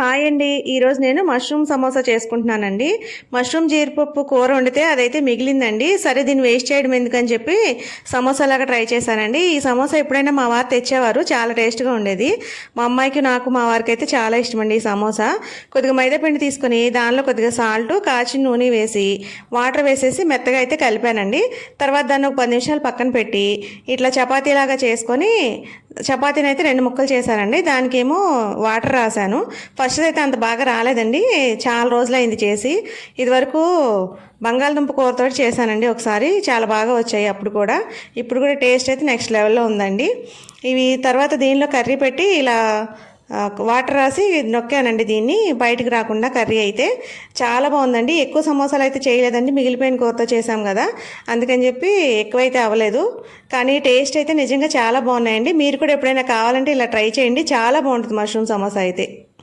Hi అండి. ఈరోజు నేను మష్రూమ్ సమోసా చేసుకుంటున్నానండి. మష్రూమ్ జీడిపప్పు కూర వండితే అదైతే మిగిలిందండి. సరే దీన్ని వేస్ట్ చేయడం ఎందుకని చెప్పి సమోసాలాగా ట్రై చేశానండి. ఈ సమోసా ఎప్పుడైనా మా వారు తెచ్చేవారు, చాలా టేస్ట్గా ఉండేది. మా అమ్మాయికి, నాకు, మా వారికి అయితే చాలా ఇష్టం అండి ఈ సమోసా. కొద్దిగా మైదాపిండి తీసుకొని దానిలో కొద్దిగా సాల్ట్, కాచిన నూనె వేసి వాటర్ వేసేసి మెత్తగా అయితే కలిపానండి. తర్వాత దాన్ని ఒక 10 నిమిషాలు పక్కన పెట్టి ఇట్లా చపాతీలాగా చేసుకొని చపాతీని అయితే 2 ముక్కలు చేశానండి. దానికేమో వాటర్ రాశాను. ఫస్ట్ అయితే అంత బాగా రాలేదండి, చాలా రోజులైంది చేసి. ఇదివరకు బంగాళదుంప కూరతో చేశానండి ఒకసారి, చాలా బాగా వచ్చాయి అప్పుడు కూడా. ఇప్పుడు కూడా టేస్ట్ అయితే నెక్స్ట్ లెవెల్లో ఉందండి. ఇవి తర్వాత దీనిలో కర్రీ పెట్టి ఇలా వాటర్ రాసి నొక్కానండి, దీన్ని బయటికి రాకుండా. కర్రీ అయితే చాలా బాగుందండి. ఎక్కువ సమోసాలు అయితే చేయలేదండి, మిగిలిపోయిన కూరతో చేసాం కదా, అందుకని చెప్పి ఎక్కువైతే అవ్వలేదు. కానీ టేస్ట్ అయితే నిజంగా చాలా బాగున్నాయండి. మీరు కూడా ఎప్పుడైనా కావాలంటే ఇలా ట్రై చేయండి, చాలా బాగుంటుంది మష్రూమ్ సమోసా అయితే.